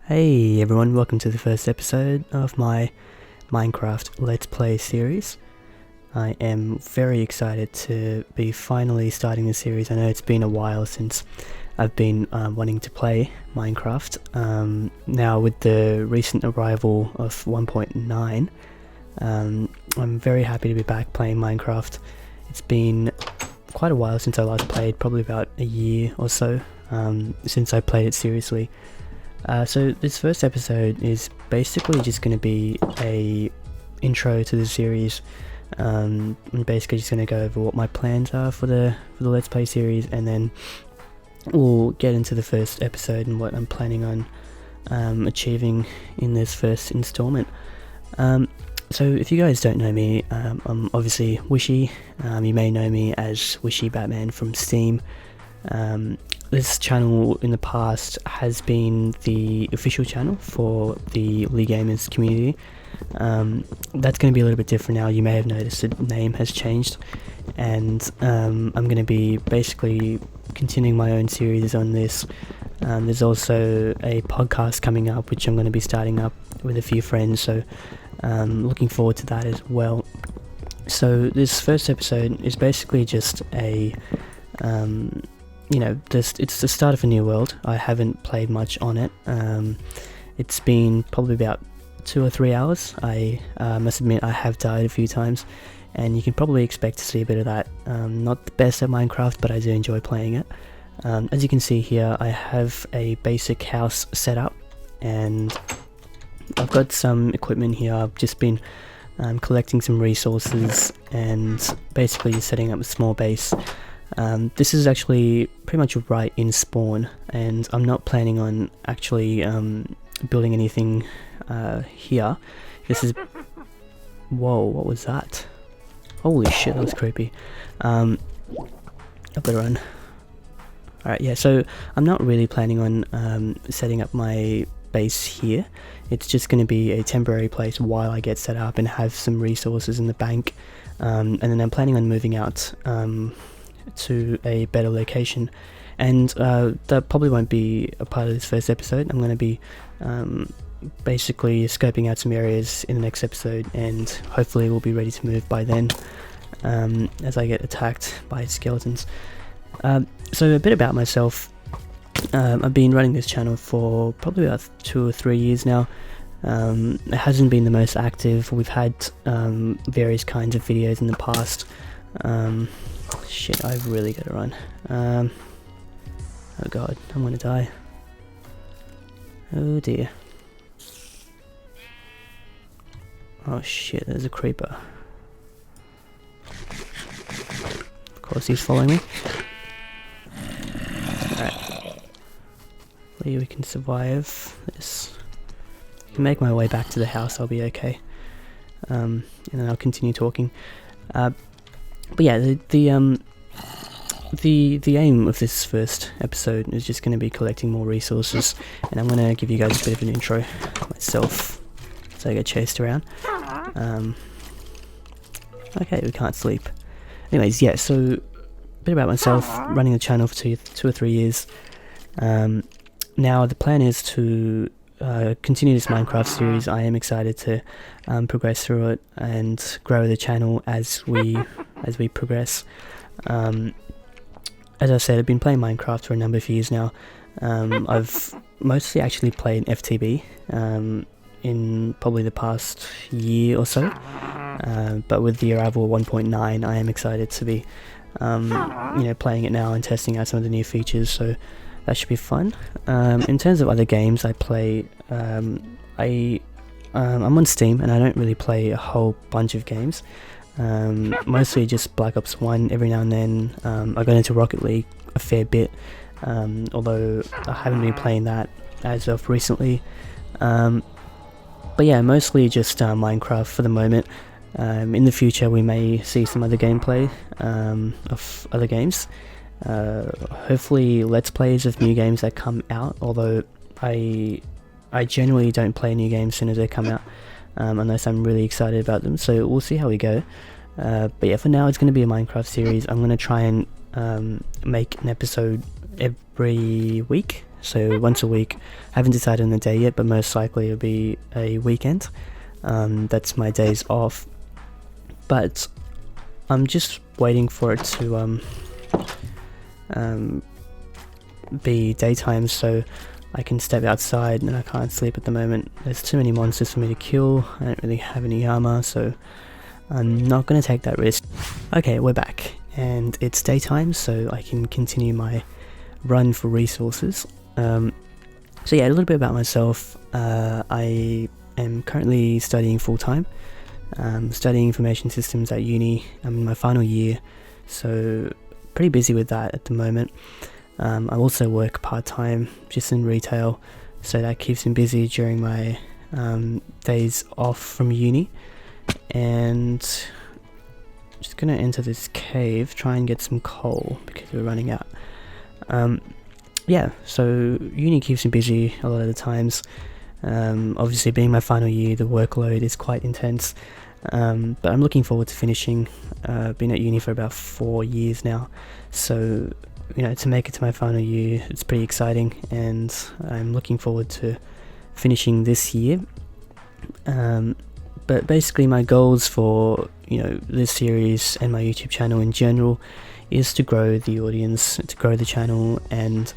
Hey everyone, welcome to the first episode of my Minecraft Let's Play series. I am very excited to be finally starting the series. I know it's been a while since I've been wanting to play Minecraft. Now with the recent arrival of 1.9, I'm very happy to be back playing Minecraft. It's been quite a while since I last played, probably about a year or so since I played it seriously. So this first episode is basically just going to be a intro to the series. I'm basically just going to go over what my plans are for the Let's Play series, and then we'll get into the first episode and what I'm planning on achieving in this first installment. So if you guys don't know me, I'm obviously Wishy. You may know me as Wishy Batman from Steam. This channel in the past has been the official channel for the League Gamers community. That's going to be a little bit different now. You may have noticed the name has changed, and I'm going to be basically continuing my own series on this. There's also a podcast coming up which I'm going to be starting up with a few friends, so looking forward to that as well. So this first episode is basically just a it's the start of a new world. I haven't played much on it. It's been probably about 2 or 3 hours. I must admit I have died a few times, and you can probably expect to see a bit of that. Not the best at Minecraft, but I do enjoy playing it. As you can see here, I have a basic house set up, and I've got some equipment here. I've just been collecting some resources and basically setting up a small base. This is actually pretty much right in spawn, and I'm not planning on actually building anything here. This is... Whoa, what was that? Holy shit, that was creepy. I better run. Alright, yeah, so I'm not really planning on setting up my base here. It's just going to be a temporary place while I get set up and have some resources in the bank. And then I'm planning on moving out to a better location, and that probably won't be a part of this first episode. I'm going to be basically scoping out some areas in the next episode, and hopefully we'll be ready to move by then, as I get attacked by skeletons. So a bit about myself. I've been running this channel for probably about 2 or 3 years now. It hasn't been the most active. We've had various kinds of videos in the past. Shit, I've really got to run. Oh god, I'm gonna die. Oh dear. Oh shit, there's a creeper. Of course he's following me. Alright. Hopefully we can survive this. If I can make my way back to the house, I'll be okay. And then I'll continue talking. But yeah, the aim of this first episode is just going to be collecting more resources, and I'm going to give you guys a bit of an intro myself, so I get chased around. Okay, we can't sleep. Anyways, yeah, so a bit about myself. Running the channel for 2 or 3 years. Now the plan is to continue this Minecraft series. I am excited to progress through it and grow the channel as we progress. As I said, I've been playing Minecraft for a number of years now. I've mostly actually played FTB in probably the past year or so, but with the arrival of 1.9, I am excited to be playing it now and testing out some of the new features, so that should be fun. In terms of other games I play, I'm on Steam, and I don't really play a whole bunch of games. Mostly just Black Ops 1 every now and then. I got into Rocket League a fair bit, although I haven't been playing that as of recently. But yeah, mostly just Minecraft for the moment. In the future we may see some other gameplay of other games. Hopefully Let's Plays of new games that come out, although I generally don't play new games as soon as they come out, unless I'm really excited about them, so we'll see how we go. But yeah, for now it's going to be a Minecraft series. I'm going to try and make an episode every week, so once a week. I haven't decided on the day yet, but most likely it'll be a weekend. That's my days off, but I'm just waiting for it to be daytime so I can step outside, and I can't sleep at the moment. There's too many monsters for me to kill. I don't really have any armor, so I'm not going to take that risk. Okay, we're back, and it's daytime, so I can continue my run for resources. So yeah, a little bit about myself. I am currently studying full-time, studying information systems at uni. I'm in my final year, so pretty busy with that at the moment. I also work part-time just in retail, so that keeps me busy during my days off from uni. And just gonna enter this cave, try and get some coal because we're running out. Yeah, so uni keeps me busy a lot of the times. Obviously being my final year, the workload is quite intense, but I'm looking forward to finishing. Been at uni for about 4 years now, so you know, to make it to my final year, it's pretty exciting, and I'm looking forward to finishing this year. But basically my goals for, you know, this series and my YouTube channel in general is to grow the audience, to grow the channel, and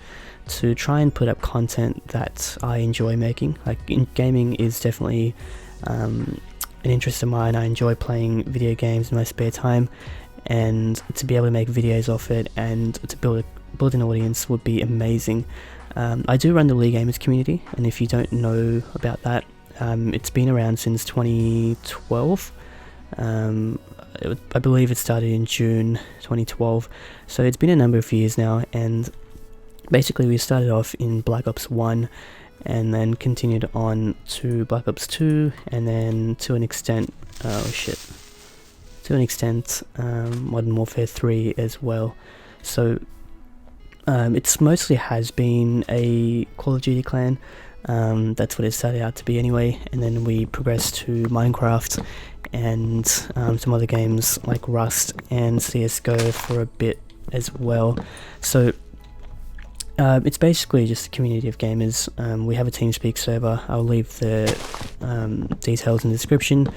to try and put up content that I enjoy making. Like, gaming is definitely an interest of mine. I enjoy playing video games in my spare time, and to be able to make videos off it and to build an audience would be amazing. I do run the League Gamers community, and if you don't know about that, it's been around since 2012. I believe it started in June 2012, so it's been a number of years now, and basically we started off in Black Ops 1 and then continued on to Black Ops 2, and then to an extent Modern Warfare 3 as well. So it's mostly has been a Call of Duty clan. That's what it started out to be anyway, and then we progressed to Minecraft and some other games like Rust and CSGO for a bit as well. So it's basically just a community of gamers. We have a TeamSpeak server. I'll leave the details in the description.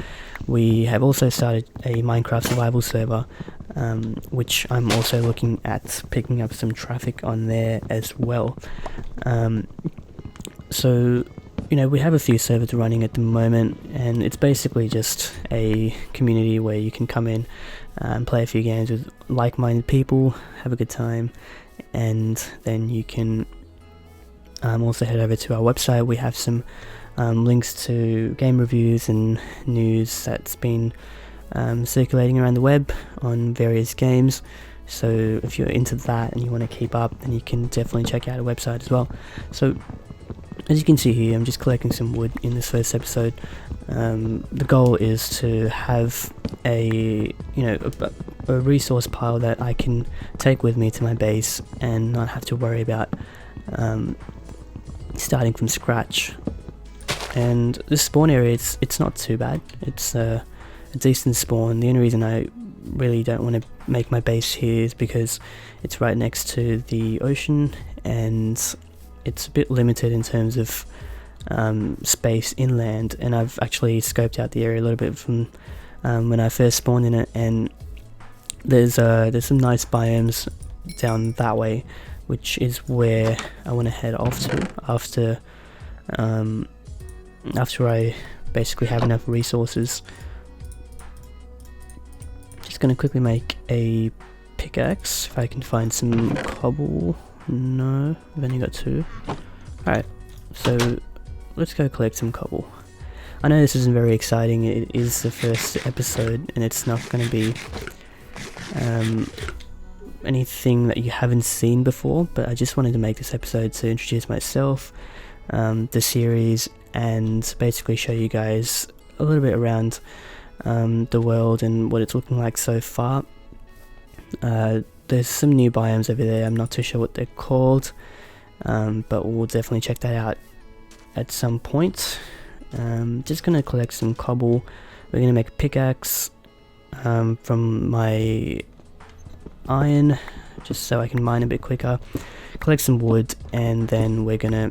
We have also started a Minecraft survival server, which I'm also looking at picking up some traffic on there as well. So, you know, we have a few servers running at the moment, and it's basically just a community where you can come in and play a few games with like-minded people, have a good time, and then you can also head over to our website. We have some links to game reviews and news that's been circulating around the web on various games. So if you're into that and you want to keep up, then you can definitely check out our website as well. So as you can see here, I'm just collecting some wood in this first episode. The goal is to have a resource pile that I can take with me to my base and not have to worry about starting from scratch. And this spawn area, it's not too bad. It's a decent spawn. The only reason I really don't want to make my base here is because it's right next to the ocean, and it's a bit limited in terms of space inland, and I've actually scoped out the area a little bit from when I first spawned in it, and there's some nice biomes down that way, which is where I want to head off to after I basically have enough resources. Just gonna quickly make a pickaxe if I can find some cobble. No, I've only got 2. Alright, so let's go collect some cobble. I know this isn't very exciting. It is the first episode, and it's not going to be anything that you haven't seen before, but I just wanted to make this episode to introduce myself, the series, and basically show you guys a little bit around the world and what it's looking like so far. There's some new biomes over there. I'm not too sure what they're called, but we'll definitely check that out at some point. Just gonna collect some cobble. We're gonna make a pickaxe from my iron, just so I can mine a bit quicker, collect some wood, and then we're gonna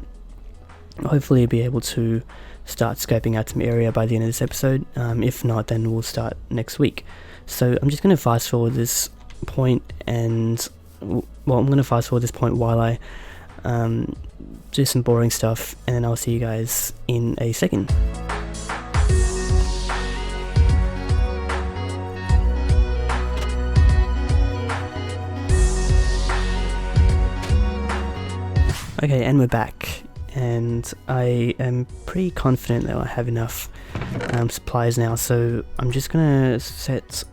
hopefully be able to start scoping out some area by the end of this episode. If not, then we'll start next week. So I'm just going to fast forward this point, and I'm going to fast forward this point while I do some boring stuff, and then I'll see you guys in a second. Okay, and we're back, and I am pretty confident that I have enough supplies now, so I'm just gonna set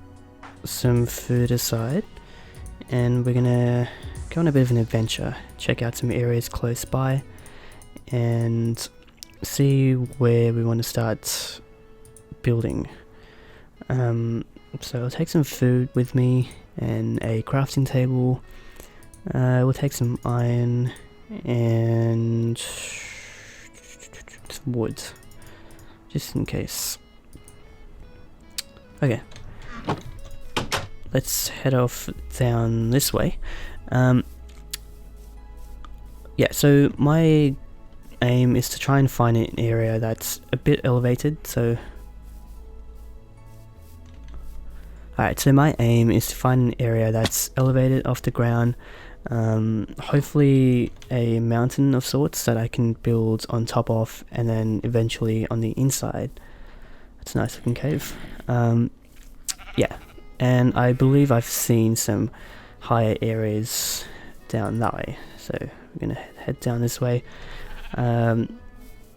some food aside, and we're gonna go on a bit of an adventure, check out some areas close by, and see where we want to start building. So I'll take some food with me, and a crafting table. We'll take some iron and some wood, just in case. Okay, let's head off down this way. Yeah, so my aim is to try and find an area that's a bit elevated. So alright, so my aim is to find an area that's elevated off the ground. Hopefully a mountain of sorts that I can build on top of, and then eventually on the inside. It's a nice looking cave. Yeah, and I believe I've seen some higher areas down that way, so we're gonna head down this way.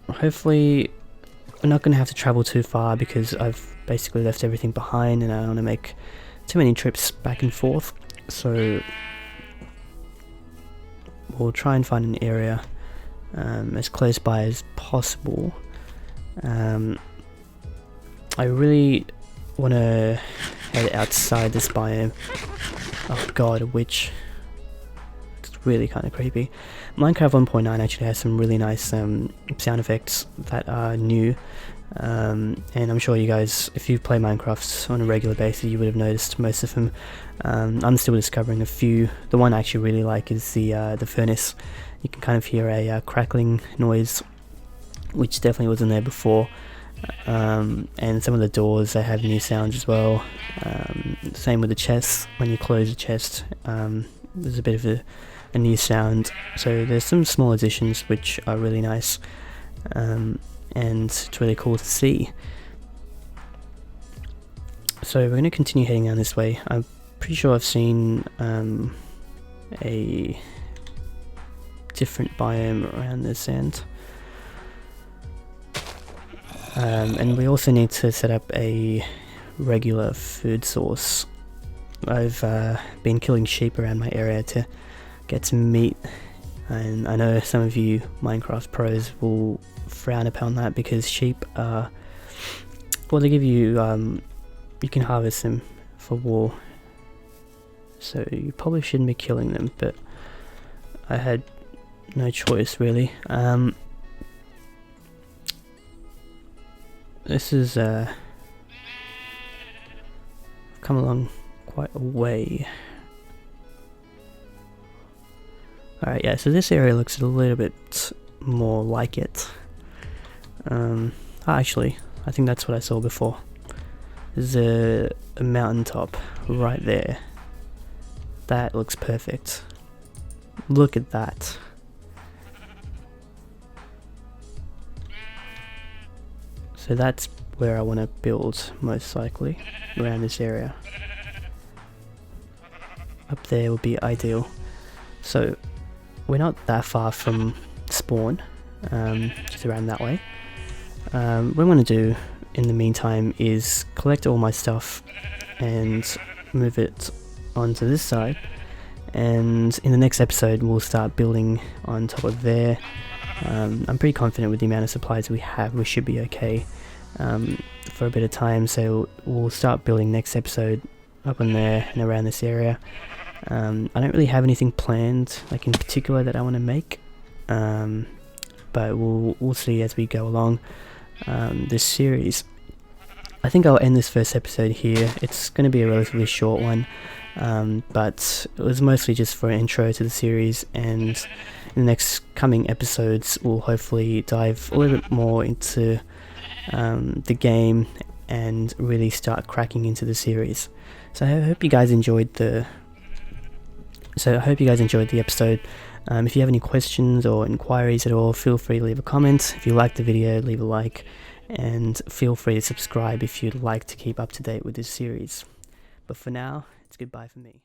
Hopefully we're not gonna have to travel too far, because I've basically left everything behind and I don't want to make too many trips back and forth, so we'll try and find an area as close by as possible. I really want to head outside this biome. Oh god, a witch. It's really kind of creepy. Minecraft 1.9 actually has some really nice sound effects that are new, and I'm sure you guys, if you play Minecraft on a regular basis, you would have noticed most of them. I'm still discovering a few. The one I actually really like is the furnace. You can kind of hear a crackling noise, which definitely wasn't there before. And some of the doors, they have new sounds as well. Same with the chests. When you close a chest, there's a bit of a new sound. So there's some small additions which are really nice, and it's really cool to see. So we're going to continue heading down this way. I'm pretty sure I've seen a different biome around this end. And we also need to set up a regular food source. I've been killing sheep around my area to get some meat, and I know some of you Minecraft pros will frown upon that, because sheep are, well, they give you, you can harvest them for wool, so you probably shouldn't be killing them, but I had no choice really. This is come along quite a way. Alright, yeah, so this area looks a little bit more like it. Actually, I think that's what I saw before. There's a mountaintop right there. That looks perfect. Look at that. So that's where I want to build, most likely, around this area. Up there would be ideal. So we're not that far from spawn, just around that way. What I'm going to do in the meantime is collect all my stuff and move it onto this side, and in the next episode we'll start building on top of there. I'm pretty confident with the amount of supplies we have, we should be okay for a bit of time, so we'll start building next episode up on there and around this area. I don't really have anything planned, like in particular, that I want to make, but we'll see as we go along this series. I think I'll end this first episode here. It's going to be a relatively short one. but it was mostly just for an intro to the series, and in the next coming episodes we'll hopefully dive a little bit more into the game and really start cracking into the series. So I hope you guys enjoyed the episode. If you have any questions or inquiries at all, feel free to leave a comment. If you liked the video, leave a like, and feel free to subscribe if you'd like to keep up to date with this series. But for now, it's goodbye for me.